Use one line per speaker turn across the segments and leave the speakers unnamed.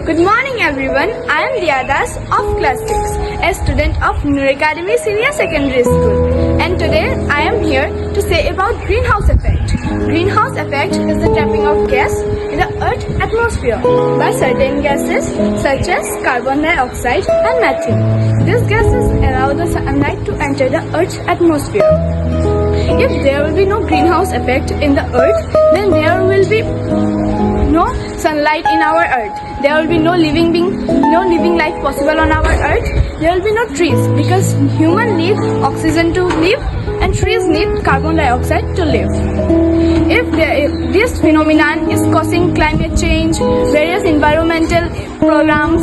Good morning everyone, I am Riya of class 6, a student of Nur Academy Senior Secondary School, and today I am here to say about greenhouse effect. Greenhouse effect is the trapping of gas in the Earth's atmosphere by certain gases such as carbon dioxide and methane. These gases allow the sunlight to enter the Earth's atmosphere. If there will be no greenhouse effect in the Earth, then there will be no sunlight in our Earth. There will be no living life possible on our Earth. There will be no trees because humans need oxygen to live and trees need carbon dioxide to live. If this phenomenon is causing climate change, various environmental programs,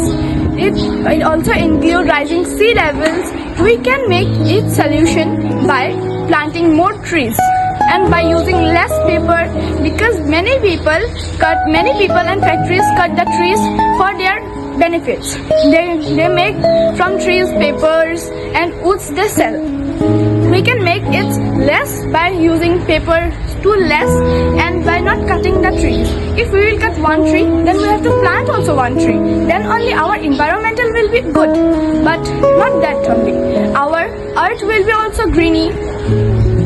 it also includes rising sea levels, we can make its solution by planting more trees and by using less paper, because many people and factories cut the trees for their benefits. They make from trees papers and woods they sell. We can make it less by using paper to less and by not cutting the trees. If we will cut one tree, then we have to plant also one tree. Then only our environmental will be good. But not that only. Our earth will be also greeny.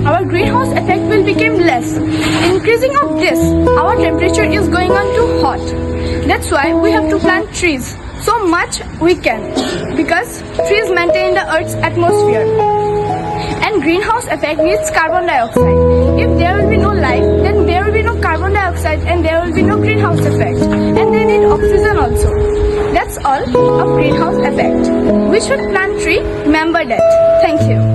Our greenhouse effect will become less. Increasing of this, our temperature is going on too hot. That's why we have to plant trees so much we can, because trees maintain the Earth's atmosphere. And greenhouse effect needs carbon dioxide. If there will be no life, then there will be no carbon dioxide and there will be no greenhouse effect. And they need oxygen also. That's all of greenhouse effect. We should plant tree. Remember that. Thank you.